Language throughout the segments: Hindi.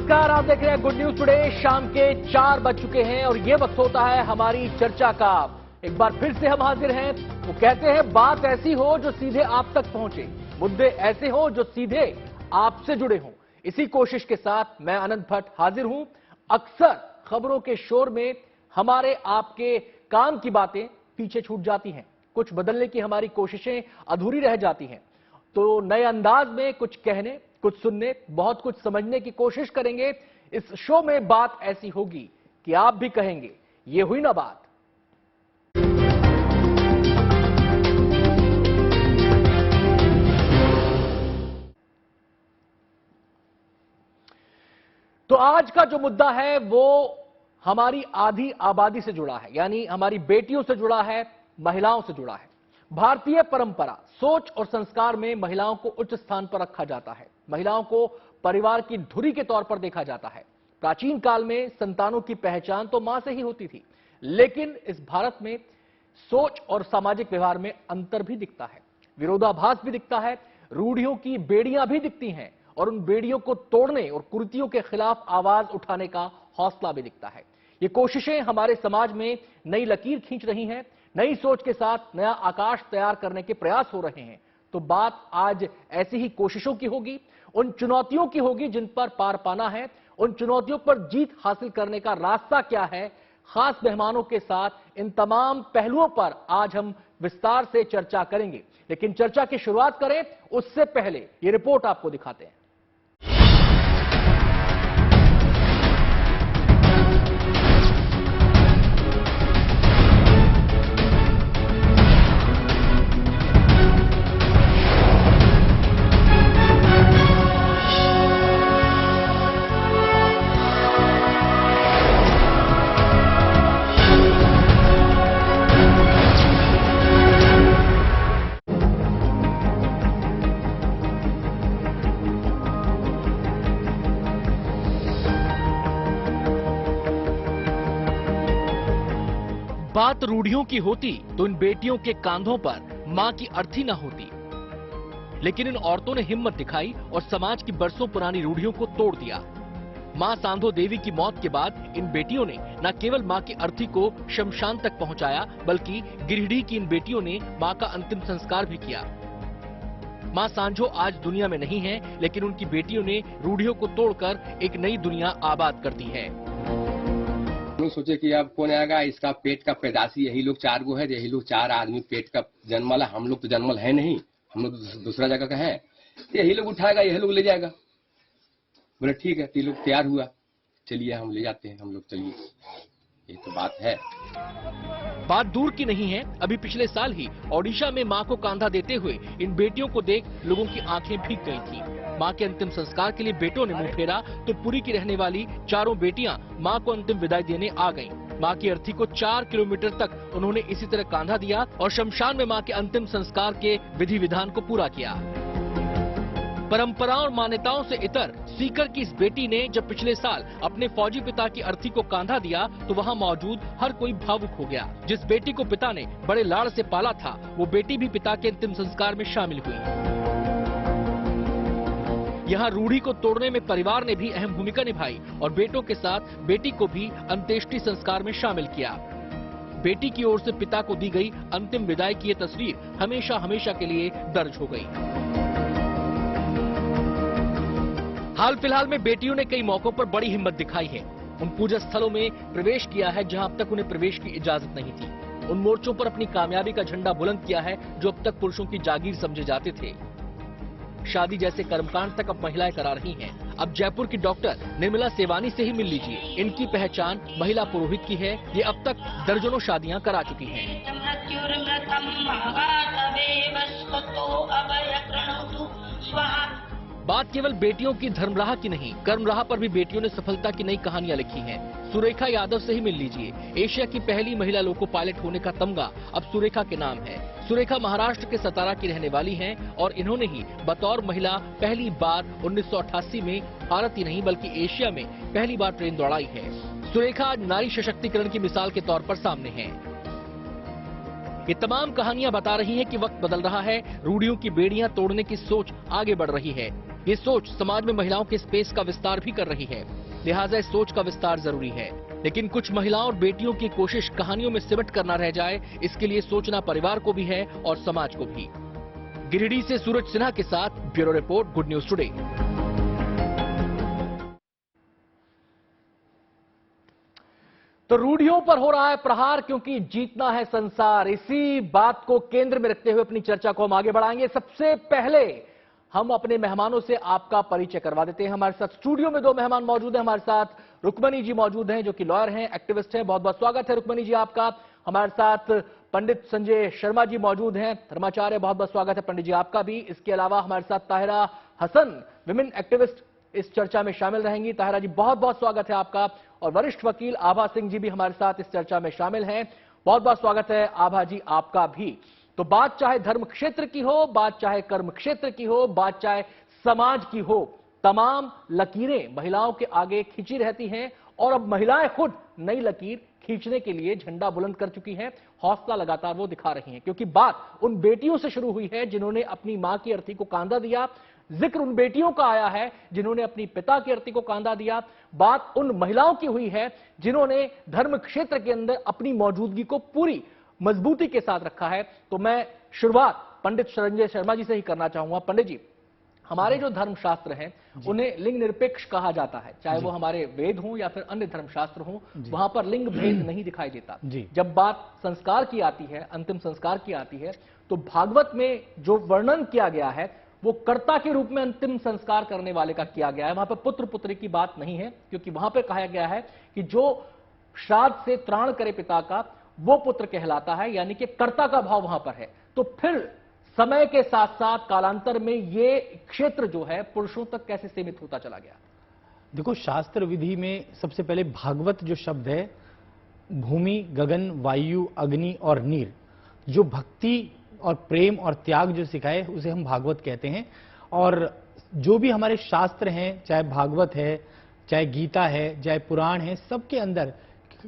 नमस्कार, आप देख रहे हैं गुड न्यूज टुडे। शाम के 4 बज चुके हैं और ये वक्त होता है हमारी चर्चा का। एक बार फिर से हम हाजिर हैं। वो कहते हैं बात ऐसी हो जो सीधे आप तक पहुंचे, मुद्दे ऐसे हो जो सीधे आपसे जुड़े हों। इसी कोशिश के साथ मैं अनंत भट्ट हाजिर हूं। अक्सर खबरों के शोर में हमारे आपके काम की बातें पीछे छूट जाती हैं, कुछ बदलने की हमारी कोशिशें अधूरी रह जाती हैं। तो नए अंदाज में कुछ कहने, कुछ सुनने, बहुत कुछ समझने की कोशिश करेंगे। इस शो में बात ऐसी होगी कि आप भी कहेंगे ये हुई ना बात। तो आज का जो मुद्दा है वो हमारी आधी आबादी से जुड़ा है, यानी हमारी बेटियों से जुड़ा है, महिलाओं से जुड़ा है। भारतीय परंपरा, सोच और संस्कार में महिलाओं को उच्च स्थान पर रखा जाता है। महिलाओं को परिवार की धुरी के तौर पर देखा जाता है। प्राचीन काल में संतानों की पहचान तो मां से ही होती थी, लेकिन इस भारत में सोच और सामाजिक व्यवहार में अंतर भी दिखता है, विरोधाभास भी दिखता है, रूढ़ियों की बेड़ियां भी दिखती हैं और उन बेड़ियों को तोड़ने और कुरीतियों के खिलाफ आवाज उठाने का हौसला भी दिखता है। ये कोशिशें हमारे समाज में नई लकीर खींच रही हैं, नई सोच के साथ नया आकाश तैयार करने के प्रयास हो रहे हैं। तो बात आज ऐसी ही कोशिशों की होगी, उन चुनौतियों की होगी जिन पर पार पाना है, उन चुनौतियों पर जीत हासिल करने का रास्ता क्या है। खास मेहमानों के साथ इन तमाम पहलुओं पर आज हम विस्तार से चर्चा करेंगे। लेकिन चर्चा की शुरुआत करें उससे पहले ये रिपोर्ट आपको दिखाते हैं। बात रूढ़ियों की होती तो इन बेटियों के कांधों पर मां की अर्थी न होती, लेकिन इन औरतों ने हिम्मत दिखाई और समाज की बरसों पुरानी रूढ़ियों को तोड़ दिया। मां सांधो देवी की मौत के बाद इन बेटियों ने न केवल मां की अर्थी को शमशान तक पहुंचाया, बल्कि गिरिडीह की इन बेटियों ने मां का अंतिम संस्कार भी किया। मां सांझो आज दुनिया में नहीं है, लेकिन उनकी बेटियों ने रूढ़ियों को तोड़कर एक नई दुनिया आबाद कर दी है। सोचे कि अब कौन आएगा, इसका पेट का पैदाशी यही लोग 4 गो है, यही लोग 4 आदमी पेट का जन्मल है। हम लोग तो जन्मल है नहीं, हम लोग दूसरा जगह का है, यही लोग उठाएगा, यही लोग ले जाएगा। बोले ठीक है, 3 लोग तैयार हुआ, चलिए हम ले जाते हैं, हम लोग चलिए, ये तो बात है। बात दूर की नहीं है, अभी पिछले साल ही ओडिशा में मां को कांधा देते हुए इन बेटियों को देख लोगों की आंखें भीग गई थी। मां के अंतिम संस्कार के लिए बेटों ने मुंह फेरा तो पुरी की रहने वाली 4 बेटियां मां को अंतिम विदाई देने आ गईं। मां की अर्थी को 4 किलोमीटर तक उन्होंने इसी तरह कांधा दिया और शमशान में मां के अंतिम संस्कार के विधि विधान को पूरा किया। परंपराओं और मान्यताओं से इतर सीकर की इस बेटी ने जब पिछले साल अपने फौजी पिता की अर्थी को कांधा दिया तो वहां मौजूद हर कोई भावुक हो गया। जिस बेटी को पिता ने बड़े लाड़ से पाला था, वो बेटी भी पिता के अंतिम संस्कार में शामिल हुई। यहाँ रूढ़ी को तोड़ने में परिवार ने भी अहम भूमिका निभाई और बेटों के साथ बेटी को भी अंत्येष्टि संस्कार में शामिल किया। बेटी की ओर से पिता को दी गई अंतिम विदाई की ये तस्वीर हमेशा हमेशा के लिए दर्ज हो गई। हाल फिलहाल में बेटियों ने कई मौकों पर बड़ी हिम्मत दिखाई है। उन पूजा स्थलों में प्रवेश किया है जहां अब तक उन्हें प्रवेश की इजाजत नहीं थी। उन मोर्चों पर अपनी कामयाबी का झंडा बुलंद किया है जो अब तक पुरुषों की जागीर समझे जाते थे। शादी जैसे कर्मकांड तक अब महिलाएं करा रही हैं। अब जयपुर की डॉक्टर निर्मला सेवानी से ही मिल लीजिए, इनकी पहचान महिला पुरोहित की है। ये अब तक दर्जनों शादियां करा चुकी हैं। बात केवल बेटियों की धर्मराह की नहीं, कर्मराह पर भी बेटियों ने सफलता की नई कहानियां लिखी हैं। सुरेखा यादव से ही मिल लीजिए, एशिया की पहली महिला लोको पायलट होने का तमगा अब सुरेखा के नाम है। सुरेखा महाराष्ट्र के सतारा की रहने वाली हैं और इन्होंने ही बतौर महिला पहली बार 1988 में भारत ही नहीं बल्कि एशिया में पहली बार ट्रेन दौड़ाई है। सुरेखा आज नारी सशक्तिकरण की मिसाल के तौर पर सामने है। ये तमाम कहानियां बता रही हैं कि वक्त बदल रहा है, रूढ़ियों की बेड़ियां तोड़ने की सोच आगे बढ़ रही है। ये सोच समाज में महिलाओं के स्पेस का विस्तार भी कर रही है, लिहाजा इस सोच का विस्तार जरूरी है। लेकिन कुछ महिलाओं और बेटियों की कोशिश कहानियों में सिमट कर न रह जाए, इसके लिए सोचना परिवार को भी है और समाज को भी। गिरिडीह से सूरज सिन्हा के साथ bureau report, good news today. तो रूढ़ियों पर हो रहा है प्रहार, क्योंकि जीतना है संसार। इसी बात को केंद्र में रखते हुए अपनी चर्चा को हम आगे बढ़ाएंगे। सबसे पहले हम अपने मेहमानों से आपका परिचय करवा देते हैं। हमारे साथ स्टूडियो में दो मेहमान मौजूद हैं। हमारे साथ रुक्मणी जी मौजूद हैं, जो कि लॉयर हैं, एक्टिविस्ट हैं। बहुत बहुत स्वागत है रुक्मणी जी आपका। हमारे साथ पंडित संजय शर्मा जी मौजूद हैं, धर्माचार्य। बहुत बहुत स्वागत है पंडित जी आपका भी। इसके अलावा हमारे साथ ताहिरा हसन, विमेन एक्टिविस्ट, इस चर्चा में शामिल रहेंगी। ताहिरा जी बहुत बहुत स्वागत है आपका। और वरिष्ठ वकील आभा सिंह जी भी हमारे साथ इस चर्चा में शामिल हैं। बहुत बहुत स्वागत है आभा जी आपका भी। तो बात चाहे धर्म क्षेत्र की हो, बात चाहे कर्म क्षेत्र की हो, बात चाहे समाज की हो, तमाम लकीरें महिलाओं के आगे खींची रहती हैं। और अब महिलाएं खुद नई लकीर खींचने के लिए झंडा बुलंद कर चुकी हैं। हौसला लगातार वो दिखा रही हैं, क्योंकि बात उन बेटियों से शुरू हुई है जिन्होंने अपनी मां की अर्थी को कांधा दिया। जिक्र उन बेटियों का आया है जिन्होंने अपनी पिता की अर्थी को कांधा दिया। बात उन महिलाओं की हुई है जिन्होंने धर्म क्षेत्र के अंदर अपनी मौजूदगी को पूरी मजबूती के साथ रखा है। तो मैं शुरुआत पंडित संजय शर्मा जी से ही करना चाहूंगा। पंडित जी, हमारे जो धर्मशास्त्र हैं उन्हें लिंग निरपेक्ष कहा जाता है, चाहे वो हमारे वेद हों या फिर अन्य धर्मशास्त्र हों, वहां पर लिंग भेद नहीं दिखाई देता। जब बात संस्कार की आती है, अंतिम संस्कार की आती है, तो भागवत में जो वर्णन किया गया है वो कर्ता के रूप में अंतिम संस्कार करने वाले का किया गया है। वहां पर पुत्र पुत्री की बात नहीं है, क्योंकि वहां पर कहा गया है कि जो श्राद्ध से त्राण करे पिता का, वो पुत्र कहलाता है, यानी कि कर्ता का भाव वहां पर है। तो फिर समय के साथ साथ कालांतर में ये क्षेत्र जो है पुरुषों तक कैसे सीमित होता चला गया? देखो, शास्त्र विधि में सबसे पहले भागवत जो शब्द है, भूमि, गगन, वायु, अग्नि और नीर, जो भक्ति और प्रेम और त्याग जो सिखाए उसे हम भागवत कहते हैं। और जो भी हमारे शास्त्र हैं, चाहे भागवत है, चाहे गीता है, चाहे पुराण है, सबके अंदर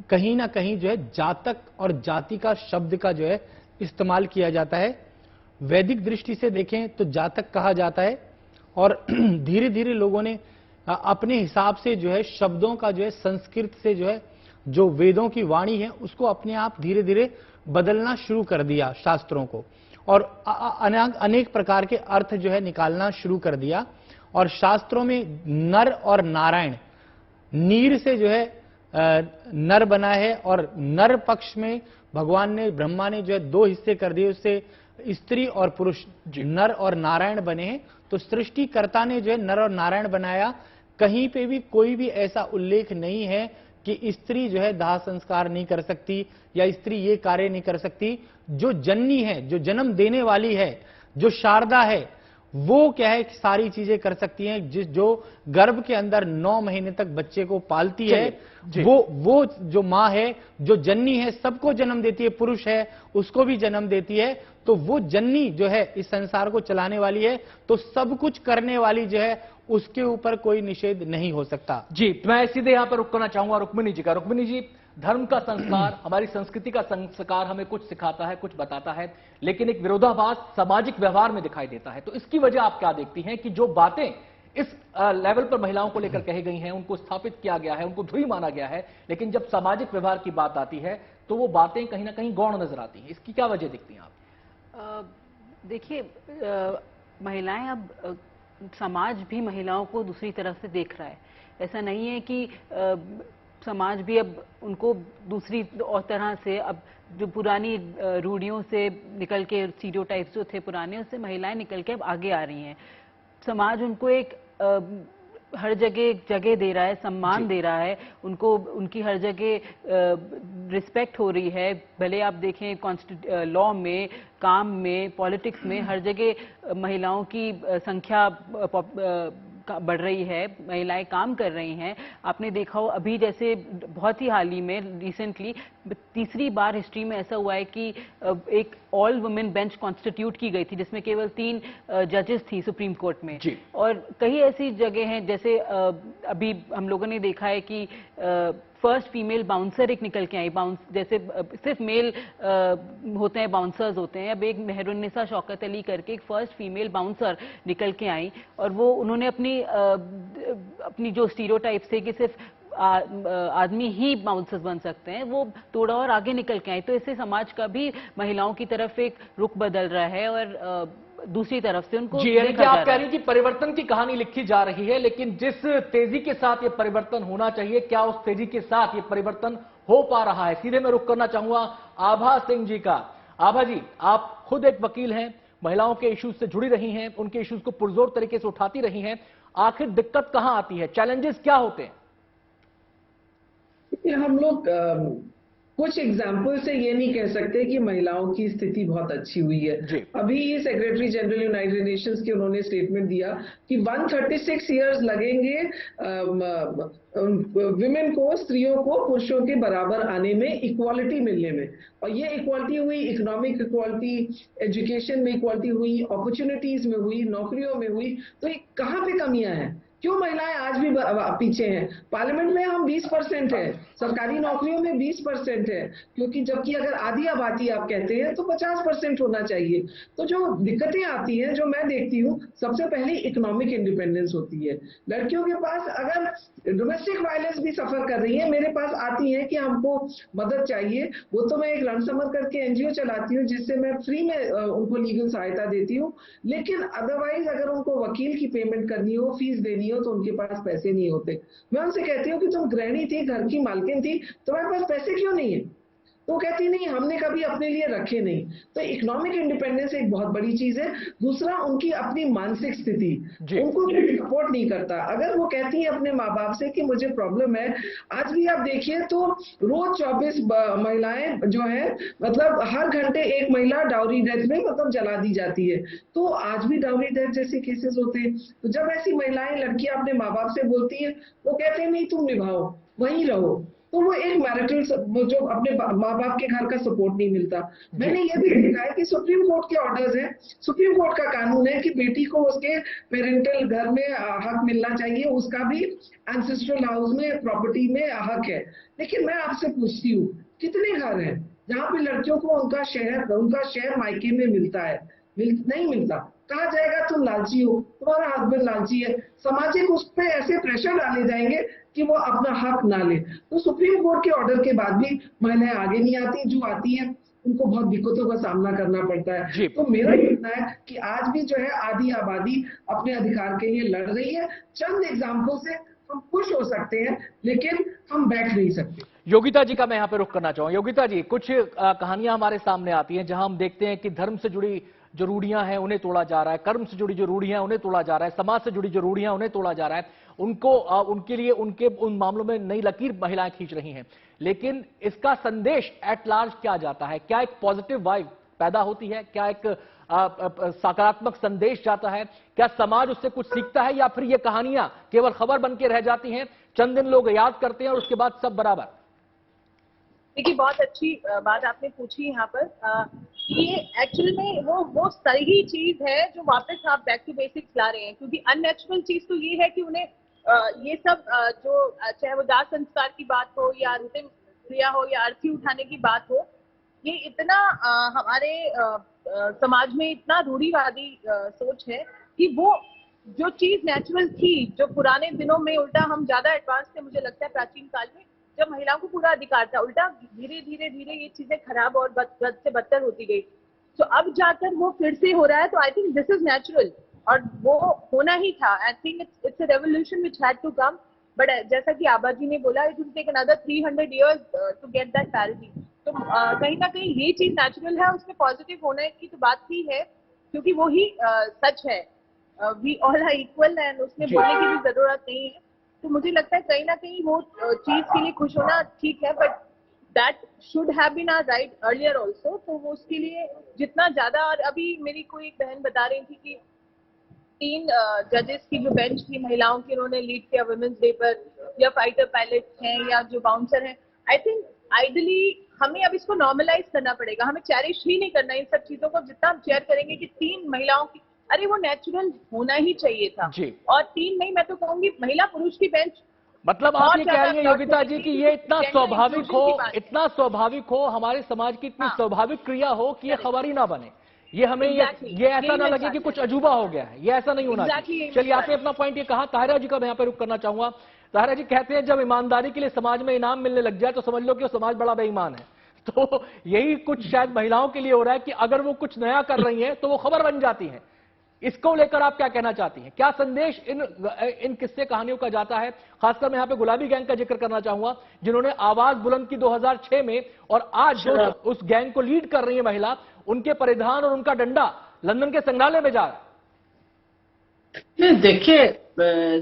कहीं ना कहीं जो है जातक और जाति का शब्द का जो है इस्तेमाल किया जाता है। वैदिक दृष्टि से देखें तो जातक कहा जाता है, और धीरे धीरे लोगों ने अपने हिसाब से जो है शब्दों का जो है संस्कृत से जो है जो वेदों की वाणी है उसको अपने आप धीरे धीरे बदलना शुरू कर दिया शास्त्रों को, और अनेक प्रकार के अर्थ जो है निकालना शुरू कर दिया। और शास्त्रों में नर और नारायण, नीर से जो है नर बना है, और नर पक्ष में भगवान ने, ब्रह्मा ने जो है दो हिस्से कर दिए, उससे स्त्री और पुरुष नर और नारायण बने हैं। तो सृष्टिकर्ता ने जो है नर और नारायण बनाया। कहीं पे भी कोई भी ऐसा उल्लेख नहीं है कि स्त्री जो है दाह संस्कार नहीं कर सकती या स्त्री ये कार्य नहीं कर सकती। जो जननी है, जो जन्म देने वाली है, जो शारदा है, वो क्या है सारी चीजें कर सकती हैं। जो गर्भ के अंदर 9 महीने तक बच्चे को पालती है, वो जो माँ है, जो जननी है, सबको जन्म देती है। पुरुष है उसको भी जन्म देती है। तो वो जननी जो है इस संसार को चलाने वाली है, तो सब कुछ करने वाली जो है उसके ऊपर कोई निषेध नहीं हो सकता। जी, मैं सीधे यहां पर रुकना चाहूंगा रुक्मिणी जी का। रुक्मिणी जी, धर्म का संस्कार, हमारी संस्कृति का संस्कार हमें कुछ सिखाता है, कुछ बताता है, लेकिन एक विरोधाभास सामाजिक व्यवहार में दिखाई देता है। तो इसकी वजह आप क्या देखती हैं कि जो बातें इस लेवल पर महिलाओं को लेकर कही गई हैं, उनको स्थापित किया गया है, उनको धुरी माना गया है, लेकिन जब सामाजिक व्यवहार की बात आती है तो वो बातें कहीं ना कहीं गौण नजर आती हैं? इसकी क्या वजह दिखती है आप? देखिए, महिलाएं अब समाज भी महिलाओं को दूसरी तरफ से देख रहा है। ऐसा नहीं है कि समाज भी अब उनको दूसरी और तरह से, अब जो पुरानी रूढ़ियों से निकल के, स्टीरियोटाइप्स जो थे पुराने, उससे महिलाएं निकल के अब आगे आ रही हैं। समाज उनको एक हर जगह दे रहा है, सम्मान दे रहा है उनको, उनकी हर जगह रिस्पेक्ट हो रही है। भले आप देखें लॉ में, काम में, पॉलिटिक्स में, हर जगह महिलाओं की संख्या बढ़ रही है, महिलाएं काम कर रही हैं। आपने देखा हो अभी जैसे बहुत ही हाल ही में रिसेंटली तीसरी बार हिस्ट्री में ऐसा हुआ है कि एक ऑल वुमेन बेंच कॉन्स्टिट्यूट की गई थी, जिसमें केवल 3 जजेस थी सुप्रीम कोर्ट में। और कई ऐसी जगह हैं, जैसे अभी हम लोगों ने देखा है कि फर्स्ट फीमेल बाउंसर एक निकल के आई, जैसे सिर्फ मेल होते हैं, बाउंसर्स होते हैं, अब एक मेहरुन्निसा शौकत अली करके एक फर्स्ट फीमेल बाउंसर निकल के आई, और वो उन्होंने अपनी जो स्टीरियोटाइप से कि सिर्फ आदमी ही बाउंसर्स बन सकते हैं, वो थोड़ा और आगे निकल के आई। तो इससे समाज का भी महिलाओं की तरफ एक रुख बदल रहा है और दूसरी तरफ से उनको जी, यानी कि आप कह रही हैं कि परिवर्तन की कहानी लिखी जा रही है, लेकिन जिस तेजी के साथ ये परिवर्तन होना चाहिए, क्या उस तेजी के साथ ये परिवर्तन हो पा रहा है? सीधे मैं रुख करना चाहूंगा आभा सिंह जी का। आभा जी, आप खुद एक वकील हैं, महिलाओं के इश्यूज से जुड़ी रही हैं, उनके इश्यूज को पुरजोर तरीके से उठाती रही हैं, आखिर दिक्कत कहां आती है, चैलेंजेस क्या होते हैं? हम लोग कुछ एग्जाम्पल से ये नहीं कह सकते कि महिलाओं की स्थिति बहुत अच्छी हुई है। अभी सेक्रेटरी जनरल यूनाइटेड नेशंस के उन्होंने स्टेटमेंट दिया कि 136 इयर्स लगेंगे विमेन को, स्त्रियों को पुरुषों के बराबर आने में, इक्वालिटी मिलने में। और ये इक्वालिटी हुई, इकोनॉमिक इक्वालिटी, एजुकेशन में इक्वालिटी हुई, अपॉर्चुनिटीज में हुई, नौकरियों में हुई। तो ये कहाँ पे कमियां हैं? क्यों महिलाएं आज भी पीछे हैं? पार्लियामेंट में हम 20% है, सरकारी नौकरियों में 20% है, क्योंकि जबकि अगर आधी आबादी आप कहते हैं तो 50% होना चाहिए। तो जो दिक्कतें आती हैं, जो मैं देखती हूँ, सबसे पहले इकोनॉमिक इंडिपेंडेंस होती है। लड़कियों के पास अगर डोमेस्टिक वायलेंस भी सफर कर रही है, मेरे पास आती है कि हमको मदद चाहिए, वो तो मैं एक रणसमर करके एनजीओ चलाती हूँ, जिससे मैं फ्री में उनको लीगल सहायता देती हूँ। लेकिन अदरवाइज अगर उनको वकील की पेमेंट करनी हो, फीस देनी हो, तो उनके पास पैसे नहीं होते। मैं उनसे कहती हूँ कि तुम गृहिणी थी, घर की मालकिन थी, तुम्हारे पास पैसे क्यों नहीं है? तो कहती नहीं, हमने कभी अपने लिए रखे नहीं। तो इकोनॉमिक इंडिपेंडेंस एक बहुत बड़ी चीज है। दूसरा, उनकी अपनी मानसिक स्थिति, उनको सपोर्ट नहीं करता। अगर वो कहती है अपने माँ बाप से कि मुझे प्रॉब्लम है, आज भी आप देखिए तो रोज 24 महिलाएं जो है, मतलब हर घंटे एक महिला डाउरी डेथ में मतलब जला दी जाती है। तो आज भी डाउरी डेथ जैसे केसेस होते हैं। तो जब ऐसी महिलाएं, लड़कियां अपने माँ बाप से बोलती है, वो कहते हैं नहीं तुम निभाओ, वहीं रहो। तो वो एक मैरिटल, जो अपने माँ बाप के घर का सपोर्ट नहीं मिलता। मैंने ये भी देखा है कि सुप्रीम कोर्ट के ऑर्डर्स हैं, सुप्रीम कोर्ट का कानून है कि बेटी को उसके पेरेंटल घर में हक मिलना चाहिए, उसका भी एंसेस्ट्रल हाउस में, प्रॉपर्टी में हक है। लेकिन मैं आपसे पूछती हूँ, कितने घर हैं जहाँ पे लड़कियों को उनका शेयर मायके में मिलता है? नहीं मिलता। कहा जाएगा तुम लालची हो, तुम्हारा हस्बैंड लालची है, सामाजिक उस पर ऐसे प्रेशर डाले जाएंगे कि वो अपना हक ना ले। तो सुप्रीम कोर्ट के ऑर्डर के बाद भी महिलाएं आगे नहीं आती, जो आती है उनको बहुत दिक्कतों का सामना करना पड़ता है। तो मेरा कहना है कि आज भी जो है आधी आबादी अपने अधिकार के लिए लड़ रही है। चंद एग्जाम्पल से हम खुश हो सकते हैं, लेकिन हम बैठ नहीं सकते। योगिता जी का मैं यहाँ पे रुख करना चाहूंगा। योगिता जी, कुछ कहानियां हमारे सामने आती हैं जहां हम देखते हैं कि धर्म से जुड़ी जो रूढ़ियां हैं उन्हें तोड़ा जा रहा है, कर्म से जुड़ी जो रूढ़ियां उन्हें तोड़ा जा रहा है, समाज से जुड़ी जो रूढ़ियां उन्हें तोड़ा जा रहा है, उनको उनके लिए उन मामलों में नई लकीर महिलाएं खींच रही हैं। लेकिन इसका संदेश एट लार्ज क्या जाता है? क्या एक पॉजिटिव वाइब पैदा होती है? क्या एक सकारात्मक संदेश जाता है? क्या समाज उससे कुछ सीखता है, या फिर ये कहानियां केवल खबर बन के रह जाती हैं, चंद दिन लोग याद करते हैं और उसके बाद सब बराबर? देखिए, बहुत अच्छी बात आपने पूछी यहाँ पर। ये एक्चुअल में वो सही चीज है जो वापस आप बैक टू बेसिक्स ला रहे हैं, क्योंकि अननेचुरल चीज तो ये है कि उन्हें ये सब जो चाहे वो दाह संस्कार की बात हो या अंतिम क्रिया हो या अर्थी उठाने की बात हो, ये इतना हमारे समाज में इतना रूढ़िवादी सोच है कि वो जो चीज नेचुरल थी, जो पुराने दिनों में उल्टा हम ज्यादा एडवांस थे, मुझे लगता है प्राचीन काल में जब महिलाओं को पूरा अधिकार था, उल्टा धीरे धीरे ये चीजें खराब और बद से बदतर होती गई। तो अब जाकर वो फिर से हो रहा है। तो I think this is natural और वो होना ही था। I think it's a revolution which had to come, but जैसा कि आबा जी ने बोला, it will take another 300 years to get that parity. तो कहीं ना कहीं ये चीज नेचुरल है, उसमें पॉजिटिव होने की तो बात ही है, क्योंकि वो ही सच है। We all are equal and उसमें बोलने की भी जरूरत नहीं है। तो मुझे लगता है कहीं ना कहीं वो चीज के लिए खुश होना ठीक है, but that should have been our right earlier also. तो वो उसके लिए जितना ज्यादा, और अभी मेरी कोई एक बहन बता रही थी कि 3 जजेस की जो बेंच थी महिलाओं की, उन्होंने लीड किया वुमेन्स डे पर, या फाइटर पायलट हैं या जो बाउंसर हैं। आई थिंक आइडली हमें अब इसको नॉर्मलाइज करना पड़ेगा, हमें चेरिश ही नहीं करना इन सब चीजों को। जितना हम शेयर करेंगे कि 3 महिलाओं की, अरे वो नेचुरल होना ही चाहिए था। और 3 नहीं, मैं तो कहूंगी महिला पुरुष की बेंच मतलब आप बहुत ये कह रही हैं ज्यादा योगिता जी कि ये इतना gender स्वाभाविक inclusion हो, की बात है। इतना स्वाभाविक हो, हमारे समाज की इतनी हाँ। स्वाभाविक क्रिया हो कि ये खबर ही ना बने, ये हमें Exactly. ये ऐसा यही ना मैं लगे कि चाहती कुछ हूँ। अजूबा हो गया है, ये ऐसा नहीं होना Exactly चाहिए। यही मैं चलिए, आपने चाहती अपना पॉइंट ये कहा। ताहिरा जी का मैं यहाँ पे रुख करना चाहूंगा। ताहिरा जी कहते हैं जब ईमानदारी के लिए समाज में इनाम मिलने लग जाए तो समझ लो कि वो समाज बड़ा बेईमान है। तो यही कुछ शायद महिलाओं के लिए हो रहा है कि अगर वो कुछ नया कर रही हैं तो वो खबर बन जाती हैं। इसको लेकर आप क्या कहना चाहती हैं? क्या संदेश इन किस्से कहानियों का जाता है? खासकर मैं यहां पे गुलाबी गैंग का जिक्र करना चाहूंगा, जिन्होंने आवाज बुलंद की 2006 में, और आज जो उस गैंग को लीड कर रही है महिला, उनके परिधान और उनका डंडा लंदन के संग्रहालय में जा रहा है। नहीं, देखिए,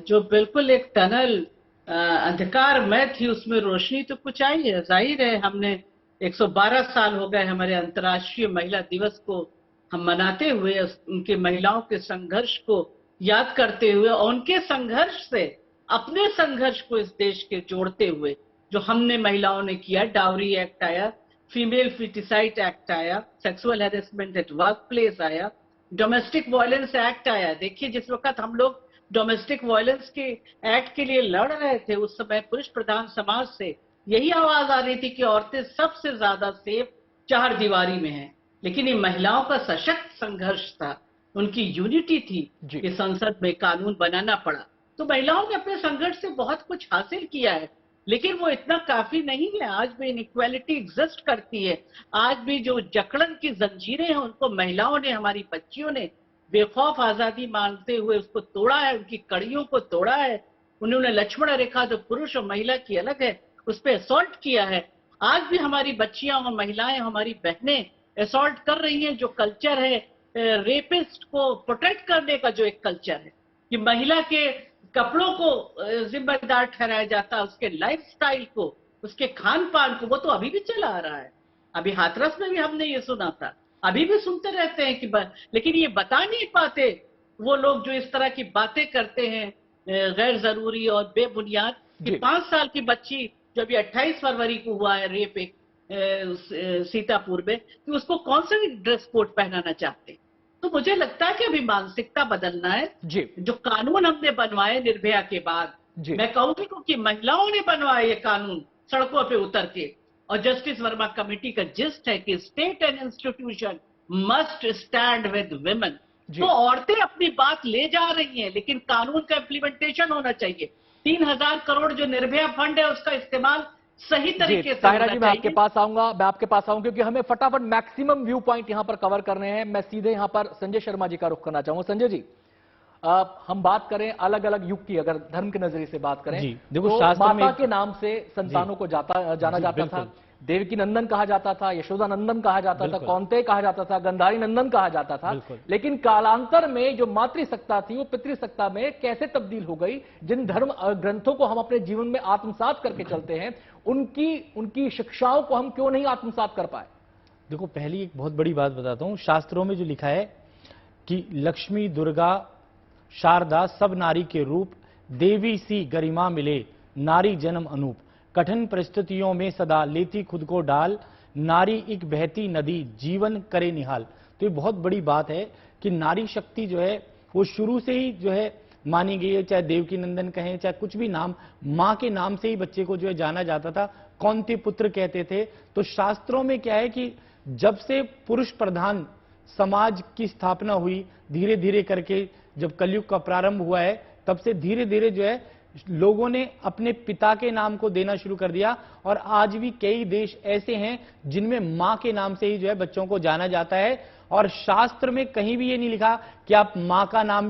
जो बिल्कुल एक टनल अंधकार में थी, उसमें रोशनी तो कुछ आई है। जाहिर है, हमने 112 साल हो गए हमारे अंतर्राष्ट्रीय महिला दिवस को हम मनाते हुए, उनके महिलाओं के संघर्ष को याद करते हुए, और उनके संघर्ष से अपने संघर्ष को इस देश के जोड़ते हुए जो हमने महिलाओं ने किया। डाउरी एक्ट आया, फीमेल फिटिसाइड एक्ट आया, sexual harassment at work place आया, डोमेस्टिक वायलेंस एक्ट आया। देखिए, जिस वक्त हम लोग डोमेस्टिक वायलेंस के एक्ट के लिए लड़ रहे थे, उस समय पुरुष प्रधान समाज से यही आवाज आ रही थी कि औरतें सबसे ज्यादा सेफ चार दीवारी में हैं। लेकिन ये महिलाओं का सशक्त संघर्ष था, उनकी यूनिटी थी कि संसद में कानून बनाना पड़ा। तो महिलाओं ने अपने संघर्ष से बहुत कुछ हासिल किया है, लेकिन वो इतना काफी नहीं है। आज भी इनइक्वालिटी एग्जिस्ट करती है। आज भी जो जकड़न की जंजीरें हैं, उनको महिलाओं ने, हमारी बच्चियों ने बेखौफ आजादी मांगते हुए उसको तोड़ा है, उनकी कड़ियों को तोड़ा है। उन्होंने लक्ष्मण रेखा, जो पुरुष और महिला की अलग है, उस पर असॉल्ट किया है। आज भी हमारी बच्चियां और महिलाएं, हमारी बहनें असॉल्ट कर रही हैं। जो कल्चर है रेपिस्ट को प्रोटेक्ट करने का, जो एक कल्चर है कि महिला के कपड़ों को जिम्मेदार ठहराया जाता है, उसके लाइफस्टाइल को, उसके खान पान को, वो तो अभी भी चला आ रहा है। अभी हाथरस में भी हमने ये सुना था, अभी भी सुनते रहते हैं कि लेकिन ये बता नहीं पाते वो लोग जो इस तरह की बातें करते हैं गैर जरूरी और बेबुनियाद, कि 5 साल की बच्ची, जब ये 28 फरवरी को हुआ है रेप एक सीतापुर में, कि उसको कौन सा ड्रेस कोड पहनाना चाहते। तो मुझे लगता है कि अभी मानसिकता बदलना है। जो कानून हमने बनवाए निर्भया के बाद, मैं कहूंगी कि महिलाओं ने बनवाए ये कानून सड़कों पे उतर के, और जस्टिस वर्मा कमेटी का जिस्ट है कि state and institution must stand with women. तो औरतें अपनी बात ले जा रही हैं, लेकिन कानून का इम्प्लीमेंटेशन होना चाहिए। 3000 करोड़ जो निर्भया फंड है, उसका इस्तेमाल सही तरीके से। ताहिरा जी, मैं आपके पास आऊंगा क्योंकि हमें फटाफट मैक्सिमम व्यू पॉइंट यहां पर कवर करने हैं। मैं सीधे यहां पर संजय शर्मा जी का रुख करना चाहूंगा। संजय जी, हम बात करें अलग अलग युग की, अगर धर्म के नजरिए से बात करें, देखो, तो माता के नाम से संतानों को जाना जाता था। देवकी नंदन कहा जाता था, यशोदा नंदन कहा जाता था, कौंतेय कहा जाता था, गंधारी नंदन कहा जाता था। लेकिन कालांतर में जो मातृसत्ता थी वो पितृसत्ता में कैसे तब्दील हो गई? जिन धर्म ग्रंथों को हम अपने जीवन में आत्मसात करके चलते हैं, उनकी शिक्षाओं को हम क्यों नहीं आत्मसात कर पाए? देखो, पहली एक बहुत बड़ी बात बताता हूं। शास्त्रों में जो लिखा है कि लक्ष्मी, दुर्गा, शारदा सब नारी के रूप, देवी सी गरिमा मिले, नारी जन्म अनूप, कठिन परिस्थितियों में सदा लेती खुद को डाल, नारी एक बहती नदी जीवन करे निहाल। तो ये बहुत बड़ी बात है कि नारी शक्ति जो है वो शुरू से ही जो है मानी गई है। चाहे देवकी नंदन कहें, चाहे कुछ भी नाम, मां के नाम से ही बच्चे को जो है जाना जाता था। कौंते पुत्र कहते थे। तो शास्त्रों में क्या है कि जब से पुरुष प्रधान समाज की स्थापना हुई, धीरे धीरे करके जब कलयुग का प्रारंभ हुआ है, तब से धीरे धीरे जो है लोगों ने अपने पिता के नाम को देना शुरू कर दिया। और आज भी कई देश ऐसे हैं जिनमें मां के नाम से ही जो है बच्चों को जाना जाता है। और शास्त्र में कहीं भी ये नहीं लिखा कि आप मां का नाम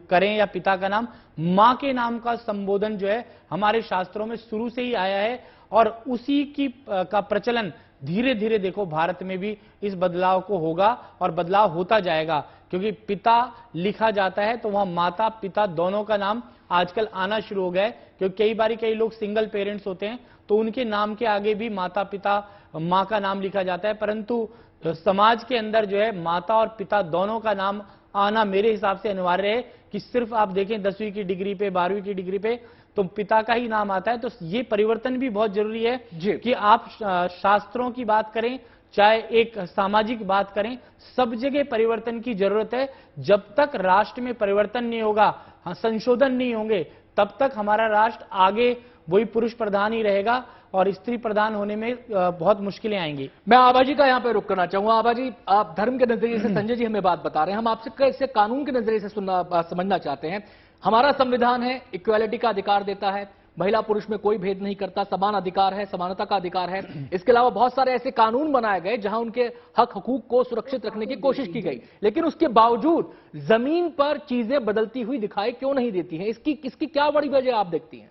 करें या पिता का नाम। मां के नाम का संबोधन जो है हमारे शास्त्रों में शुरू से ही आया है, और उसी का प्रचलन धीरे धीरे देखो भारत में भी इस बदलाव को होगा और बदलाव होता जाएगा। क्योंकि पिता लिखा जाता है तो वहां माता पिता दोनों का नाम आजकल आना शुरू हो गया है। क्योंकि कई बार कई लोग सिंगल पेरेंट्स होते हैं तो उनके नाम के आगे भी माता पिता मां का नाम लिखा जाता है, परंतु समाज के अंदर जो है माता और पिता दोनों का नाम आना मेरे हिसाब से अनिवार्य है। कि सिर्फ आप देखें 10वीं की डिग्री पे, 12वीं की डिग्री पे तो पिता का ही नाम आता है। तो ये परिवर्तन भी बहुत जरूरी है कि आप शास्त्रों की बात करें, चाहे एक सामाजिक बात करें, सब जगह परिवर्तन की जरूरत है। जब तक राष्ट्र में परिवर्तन नहीं होगा, संशोधन नहीं होंगे, तब तक हमारा राष्ट्र आगे वही पुरुष प्रधान ही रहेगा और स्त्री प्रधान होने में बहुत मुश्किलें आएंगी। मैं आभा जी का यहाँ पे रुक करना चाहूंगा। आभा जी, आप धर्म के नजरिए से संजय जी हमें बात बता रहे हैं, हम आपसे कैसे कानून के नजरिए से समझना चाहते हैं। हमारा संविधान है, इक्वालिटी का अधिकार देता है, महिला पुरुष में कोई भेद नहीं करता, समान अधिकार है, समानता का अधिकार है। इसके अलावा बहुत सारे ऐसे कानून बनाए गए जहां उनके हक हकूक को सुरक्षित रखने की कोशिश की गई, लेकिन उसके बावजूद जमीन पर चीजें बदलती हुई दिखाई क्यों नहीं देती हैं? इसकी क्या बड़ी वजह आप देखती हैं?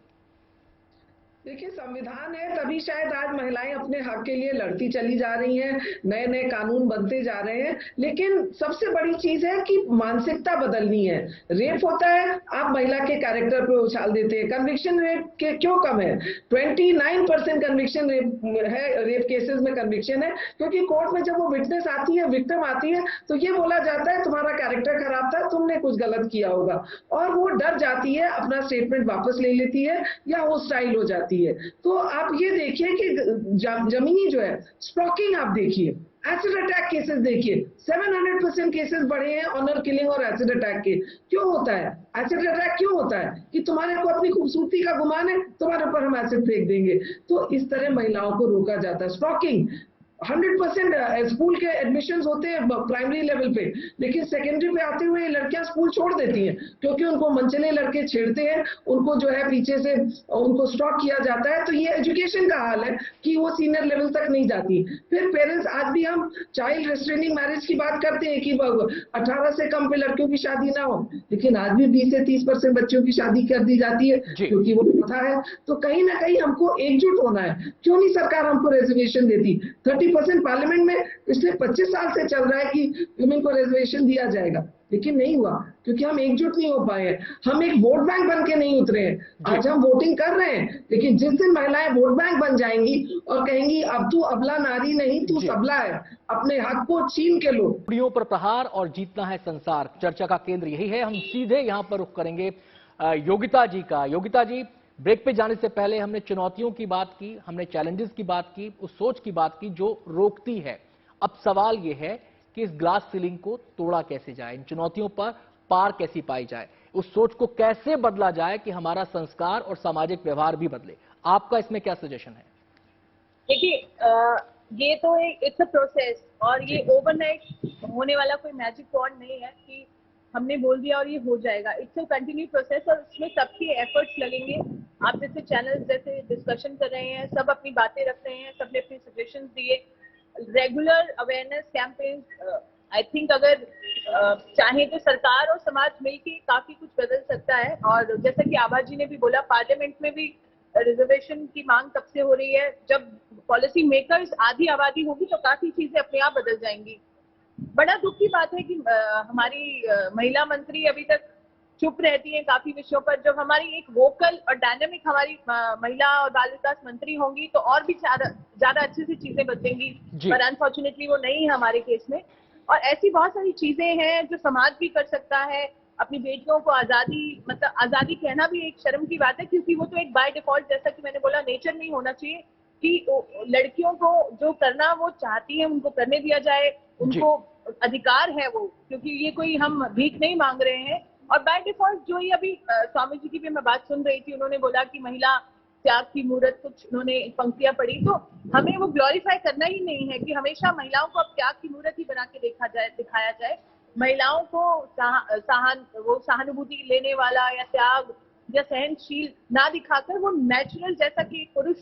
देखिए, संविधान है तभी शायद आज महिलाएं अपने हक के लिए लड़ती चली जा रही हैं, नए नए कानून बनते जा रहे हैं। लेकिन सबसे बड़ी चीज है कि मानसिकता बदलनी है। रेप होता है, आप महिला के कैरेक्टर पे उछाल देते हैं। कन्विक्शन रेट के क्यों कम है? 29% कन्विक्शन है, रेप केसेस में कन्विक्शन है, क्योंकि कोर्ट में जब वो विटनेस आती है, विक्टिम आती है, तो ये बोला जाता है तुम्हारा कैरेक्टर खराब था, तुमने कुछ गलत किया होगा, और वो डर जाती है, अपना स्टेटमेंट वापस ले लेती है या होस्टाइल हो जाती है। तो आप ये देखिए कि जमीनी जो है स्टॉकिंग, आप देखिए एसिड अटैक केसेस देखिए, 700% केसेस बढ़े हैं ऑनर किलिंग और एसिड अटैक के। क्यों होता है एसिड अटैक? क्यों होता है कि तुम्हारे को अपनी खूबसूरती का गुमान है, तुम्हारे ऊपर हम एसिड फेंक देंगे। तो इस तरह महिलाओं को रोका जाता है। स्टॉकिंग 100% स्कूल के एडमिशंस होते हैं प्राइमरी लेवल पे, लेकिन सेकेंडरी पे आते हुए लड़कियां स्कूल छोड़ देती हैं क्योंकि उनको मनचले लड़के छेड़ते हैं, उनको जो है पीछे से उनको स्टॉक किया जाता है। तो ये एजुकेशन का हाल है कि वो सीनियर लेवल तक नहीं जाती। फिर पेरेंट्स, आज भी हम चाइल्ड रेस्ट्रेनिंग मैरिज की बात करते हैं कि 18 से कम पे लड़कियों की शादी ना हो, लेकिन आज भी 20 से 30% बच्चों की शादी कर दी जाती है क्योंकि वो प्रथा है। तो कहीं ना कहीं हमको एकजुट होना है। क्यों नहीं सरकार हमको रिजर्वेशन देती? 30% पार्लियामेंट में पिछले 25 साल से चल रहा है कि वुमेन को रिजर्वेशन दिया जाएगा, लेकिन नहीं हुआ क्योंकि हम एकजुट नहीं हो पाए हैं। हम एक वोट बैंक बन के नहीं उतरे हैं। आज हम वोटिंग कर रहे हैं, लेकिन जिस दिन महिलाएं वोट बैंक बन जाएंगी और कहेंगी अब तू अबला नारी नहीं, तू सबला है, अपने हक को छीन के लो। कुड़ियों पर प्रहार और जीतना है संसार, चर्चा का केंद्र यही है। हम सीधे यहां पर रुख करेंगे योगिता जी का। योगिता जी, ब्रेक पे जाने से पहले हमने चुनौतियों की बात की, हमने चैलेंजेस की बात की, उस सोच की बात की जो रोकती है। अब सवाल यह है कि इस ग्लास सीलिंग को तोड़ा कैसे जाए, इन चुनौतियों पर पार कैसी पाई जाए, उस सोच को कैसे बदला जाए कि हमारा संस्कार और सामाजिक व्यवहार भी बदले। आपका इसमें क्या सजेशन है? देखिए, ये तो इट्स अ प्रोसेस, और ये ओवरनाइट होने वाला कोई मैजिक वॉन्ड नहीं है कि हमने बोल दिया और ये हो जाएगा। इट्स अ कंटिन्यू प्रोसेस और उसमें सबके एफर्ट्स लगेंगे। आप जैसे चैनल्स जैसे डिस्कशन कर रहे हैं, सब अपनी बातें रख रहे हैं, सबने अपने सजेशंस दिए, regular awareness campaign. I think अगर चाहे तो सरकार और समाज मिलकर काफी कुछ बदल सकता है। और जैसा कि आभा जी ने भी बोला, पार्लियामेंट में भी रिजर्वेशन की मांग तब से हो रही है जब पॉलिसी मेकर्स आधी आबादी होगी तो काफी चीजें अपने आप बदल जाएंगी। बड़ा दुख की बात है कि हमारी महिला मंत्री अभी तक चुप रहती हैं काफी विषयों पर। जब हमारी एक वोकल और डायनामिक हमारी महिला और बाल विकास मंत्री होंगी तो और भी ज्यादा अच्छे से चीजें बदलेंगी, पर अनफॉर्चुनेटली वो नहीं है हमारे केस में। और ऐसी बहुत सारी चीजें हैं जो समाज भी कर सकता है। अपनी बेटियों को आजादी, मतलब आजादी कहना भी एक शर्म की बात है क्योंकि वो तो एक बाय डिफॉल्ट, जैसा कि मैंने बोला, नेचर नहीं होना चाहिए कि लड़कियों को जो करना वो चाहती है उनको करने दिया जाए, उनको अधिकार है वो, क्योंकि ये कोई हम भीख नहीं मांग रहे हैं। और बाय डिफॉल्ट जो ही अभी स्वामी जी की भी मैं बात सुन रही थी, उन्होंने बोला कि महिला त्याग की मूर्त, कुछ उन्होंने पंक्तियां पढ़ी, तो हमें वो ग्लोरीफाई करना ही नहीं है कि हमेशा महिलाओं को अब त्याग की मूर्त ही बना के दिखाया जाए। महिलाओं को सहानुभूति लेने वाला या त्याग या सहनशील ना दिखाकर वो नेचुरल, जैसा कि पुरुष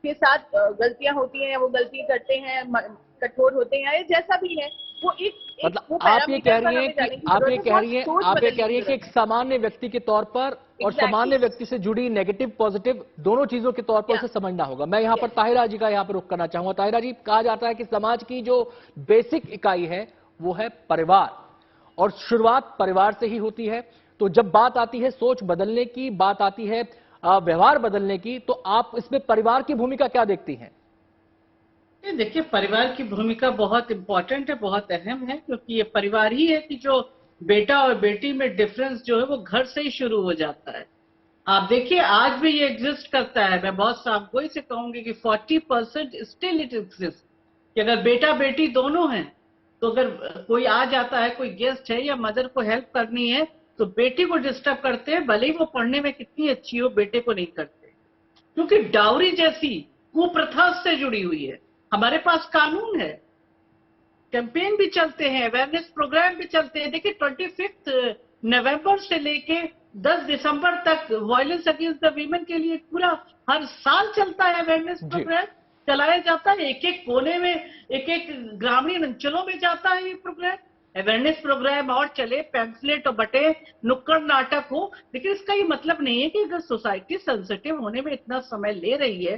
के साथ गलतियां होती हैं, वो गलती करते हैं, कठोर होते हैं, या जैसा भी है, वो एक मतलब आप ये कह रही हैं कि एक सामान्य व्यक्ति के तौर पर और सामान्य व्यक्ति से जुड़ी नेगेटिव पॉजिटिव दोनों चीजों के तौर पर उसे समझना होगा। मैं यहाँ पर ताहिरा जी का यहाँ पर रुख करना चाहूंगा। ताहिरा जी, कहा जाता है कि समाज की जो बेसिक इकाई है वो है परिवार, और शुरुआत परिवार से ही होती है। तो जब बात आती है सोच बदलने की, बात आती है व्यवहार बदलने की, तो आप इसमें परिवार की भूमिका क्या देखती हैं? देखिए, परिवार की भूमिका बहुत इंपॉर्टेंट है, बहुत अहम है, क्योंकि ये परिवार ही है कि जो बेटा और बेटी में डिफरेंस जो है वो घर से ही शुरू हो जाता है। आप देखिए, आज भी ये एग्जिस्ट करता है। मैं बहुत साफ से कहूंगी कि 40% स्टिल इट एग्जिस्ट कि अगर बेटा बेटी दोनों हैं तो अगर कोई आ जाता है, कोई गेस्ट है या मदर को हेल्प करनी है, तो बेटी को डिस्टर्ब करते हैं, भले ही वो पढ़ने में कितनी अच्छी हो, बेटे को नहीं करते, क्योंकि डाउरी जैसी कुप्रथा से जुड़ी हुई है। हमारे पास कानून है, कैंपेन भी चलते हैं, अवेयरनेस प्रोग्राम भी चलते हैं। देखिए 25 नवंबर से लेके 10 दिसंबर तक वायलेंस अगेंस्ट द वीमेन के लिए पूरा हर साल चलता है अवेयरनेस प्रोग्राम, चलाया जाता है। एक एक कोने में, एक एक ग्रामीण अंचलों में जाता है ये प्रोग्राम। अवेयरनेस प्रोग्राम और चले, पैम्फलेट और बटे, नुक्कड़ नाटक हो, लेकिन इसका ये मतलब नहीं है कि अगर सोसाइटी सेंसिटिव होने में इतना समय ले रही है,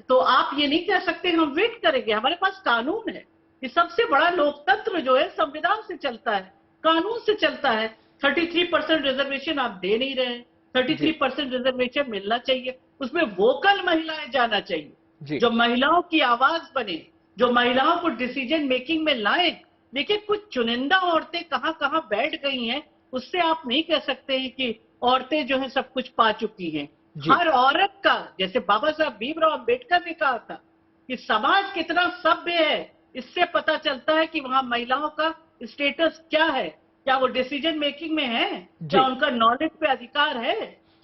तो आप ये नहीं कह सकते हम वेट करेंगे। हमारे पास कानून है। ये सबसे बड़ा लोकतंत्र जो है संविधान से चलता है, कानून से चलता है। 33% रिजर्वेशन आप दे नहीं रहे हैं, 33% रिजर्वेशन मिलना चाहिए, उसमें वोकल महिलाएं जाना चाहिए, जो महिलाओं की आवाज बने, जो महिलाओं को डिसीजन मेकिंग में लाए। देखिए कुछ चुनिंदा औरतें कहां कहां बैठ गई हैं, उससे आप नहीं कह सकते हैं कि औरतें जो है सब कुछ पा चुकी हैं। हर औरत का, जैसे बाबा साहब भीमराव अम्बेडकर ने कहा था कि समाज कितना सभ्य है, इससे पता चलता है कि वहां महिलाओं का स्टेटस क्या है, क्या वो डिसीजन मेकिंग में है, क्या उनका नॉलेज पे अधिकार है,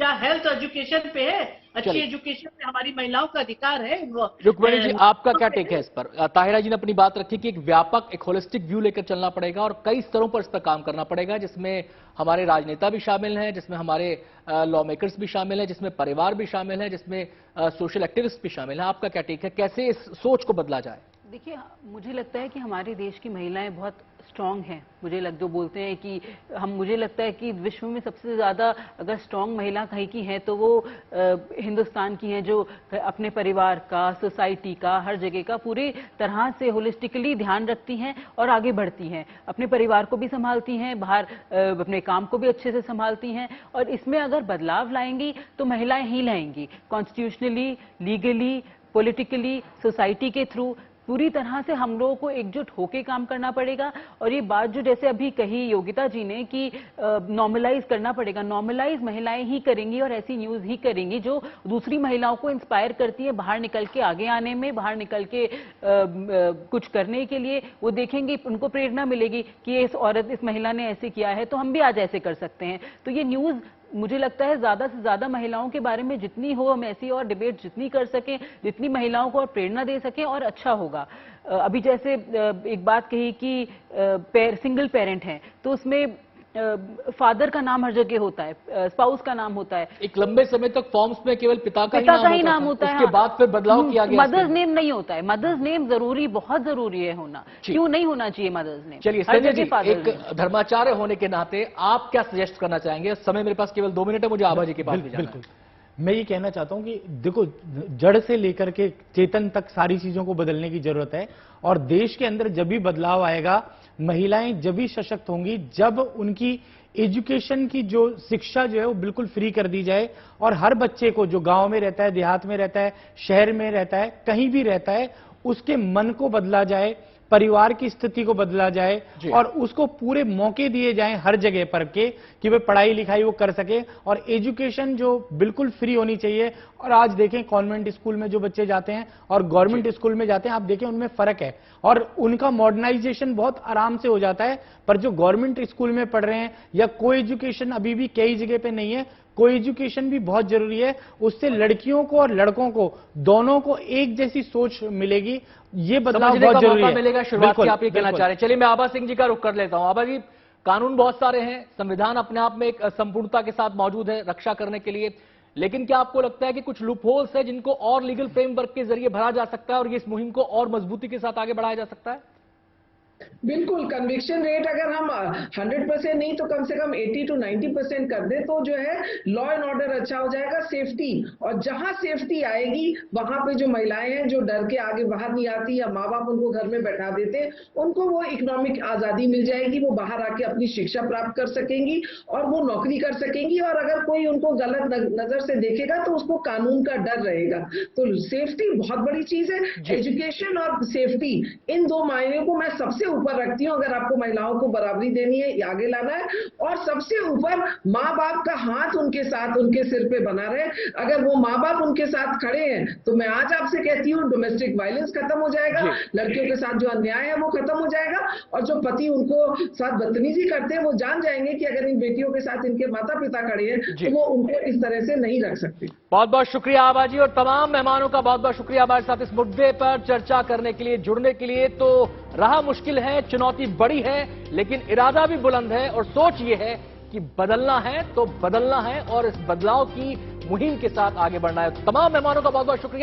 क्या हेल्थ एजुकेशन पे है, अच्छी एजुकेशन पे हमारी महिलाओं का अधिकार है। रुक्मिणी जी, आपका क्या टेक है इस पर? ताहिरा जी ने अपनी बात रखी कि एक व्यापक, एक होलिस्टिक व्यू लेकर चलना पड़ेगा और कई स्तरों पर इस पर काम करना पड़ेगा, जिसमें हमारे राजनेता भी शामिल हैं, जिसमें हमारे लॉ मेकर्स भी शामिल हैं, जिसमें परिवार भी शामिल है, जिसमें सोशल एक्टिविस्ट भी शामिल हैं। आपका क्या टेक है, कैसे इस सोच को बदला जाए? देखिए, मुझे लगता है कि हमारे देश की महिलाएं बहुत स्ट्रांग हैं। जो बोलते हैं कि मुझे लगता है कि विश्व में सबसे ज़्यादा अगर स्ट्रांग महिला कहीं की है तो वो हिंदुस्तान की हैं, जो अपने परिवार का, सोसाइटी का, हर जगह का पूरी तरह से होलिस्टिकली ध्यान रखती हैं और आगे बढ़ती हैं। अपने परिवार को भी संभालती हैं, बाहर अपने काम को भी अच्छे से संभालती हैं। और इसमें अगर बदलाव लाएंगी तो महिलाएं ही लाएंगी, कॉन्स्टिट्यूशनली, लीगली, पॉलिटिकली, सोसाइटी के थ्रू। पूरी तरह से हम लोगों को एकजुट होकर काम करना पड़ेगा। और ये बात जो जैसे अभी कही योगिता जी ने कि नॉर्मलाइज करना पड़ेगा, नॉर्मलाइज महिलाएं ही करेंगी और ऐसी न्यूज ही करेंगी जो दूसरी महिलाओं को इंस्पायर करती है बाहर निकल के आगे आने में, बाहर निकल के कुछ करने के लिए। वो देखेंगे, उनको प्रेरणा मिलेगी कि इस महिला ने ऐसे किया है तो हम भी आज ऐसे कर सकते हैं। तो ये न्यूज मुझे लगता है ज्यादा से ज्यादा महिलाओं के बारे में जितनी हो, हम ऐसी और डिबेट जितनी कर सकें, जितनी महिलाओं को और प्रेरणा दे सकें और अच्छा होगा। अभी जैसे एक बात कही कि सिंगल पेरेंट हैं तो उसमें फादर का नाम हर जगह होता है, स्पाउस का नाम होता है। एक लंबे समय तक फॉर्म्स में केवल पिता का ही नाम होता है। उसके बाद फिर बदलाव किया गया, मदर्स नेम नहीं होता है। मदर्स नेम जरूरी, बहुत जरूरी है होना। क्यों नहीं होना चाहिए मदर्स नेम? चलिए संजय जी, एक धर्माचार्य होने के नाते आप क्या सजेस्ट करना चाहेंगे? समय मेरे पास केवल 2 मिनट है, मुझे आभा जी के पास भी जाना है। मैं ये कहना चाहता हूं कि देखो, जड़ से लेकर के चेतन तक सारी चीजों को बदलने की जरूरत है। और देश के अंदर जब भी बदलाव आएगा, महिलाएं जब भी सशक्त होंगी, जब उनकी एजुकेशन की जो शिक्षा जो है वो बिल्कुल फ्री कर दी जाए और हर बच्चे को, जो गांव में रहता है, देहात में रहता है, शहर में रहता है, कहीं भी रहता है, उसके मन को बदला जाए, परिवार की स्थिति को बदला जाए और उसको पूरे मौके दिए जाएं हर जगह पर के कि वे पढ़ाई लिखाई वो कर सके। और एजुकेशन जो बिल्कुल फ्री होनी चाहिए। और आज देखें कॉन्वेंट स्कूल में जो बच्चे जाते हैं और गवर्नमेंट स्कूल में जाते हैं, आप देखें उनमें फर्क है और उनका मॉडर्नाइजेशन बहुत आराम से हो जाता है। पर जो गवर्नमेंट स्कूल में पढ़ रहे हैं या को एजुकेशन अभी भी कई जगह पे नहीं है, को एजुकेशन भी बहुत जरूरी है। उससे लड़कियों को और लड़कों को दोनों को एक जैसी सोच मिलेगी। ये बदलाव बहुत जरूरी है। मिलेगा। शुरुआत की आप ये कहना चाह रहे हैं। चलिए मैं आभा सिंह जी का रुख कर लेता हूं। आभा जी, कानून बहुत सारे हैं, संविधान अपने आप में एक संपूर्णता के साथ मौजूद है रक्षा करने के लिए, लेकिन क्या आपको लगता है कि कुछ लूप होल्स है जिनको और लीगल फ्रेमवर्क के जरिए भरा जा सकता है और इस मुहिम को और मजबूती के साथ आगे बढ़ाया जा सकता है? बिल्कुल, कन्विक्शन रेट अगर हम 100% नहीं तो कम से कम 80 to 90% कर दे तो जो है लॉ एंड ऑर्डर अच्छा हो जाएगा। सेफ्टी, और जहां सेफ्टी आएगी वहां पे जो महिलाएं हैं जो डर के आगे बाहर नहीं आती या माँ बाप उनको घर में बैठा देते, उनको वो इकोनॉमिक आजादी मिल जाएगी, वो बाहर आके अपनी शिक्षा प्राप्त कर सकेंगी और वो नौकरी कर सकेंगी। और अगर कोई उनको गलत नजर से देखेगा तो उसको कानून का डर रहेगा। तो सेफ्टी बहुत बड़ी चीज है। एजुकेशन और सेफ्टी, इन दो मायने को मैं सबसे सबसे ऊपर रखती हूँ। अगर आपको महिलाओं को बराबरी देनी है, आगे लाना है, और सबसे ऊपर माँ बाप का हाथ उनके साथ, उनके सिर पे बना रहे। अगर वो माँ बाप उनके साथ खड़े हैं तो मैं आज आपसे कहती हूँ डोमेस्टिक वायलेंस खत्म हो जाएगा, लड़कियों के साथ जो अन्याय है वो खत्म हो जाएगा, और जो पति उनको साथ बदतमीजी करते हैं वो जान जाएंगे कि अगर इन बेटियों के साथ इनके माता पिता खड़े हैं तो वो उनको इस तरह से नहीं रख सकते। बहुत बहुत शुक्रिया आभा जी, और तमाम मेहमानों का बहुत बहुत शुक्रिया हमारे साथ इस मुद्दे पर चर्चा करने के लिए, जुड़ने के लिए। तो रहा मुश्किल है, चुनौती बड़ी है, लेकिन इरादा भी बुलंद है और सोच ये है कि बदलना है तो बदलना है और इस बदलाव की मुहिम के साथ आगे बढ़ना है। तमाम मेहमानों का बहुत बहुत शुक्रिया।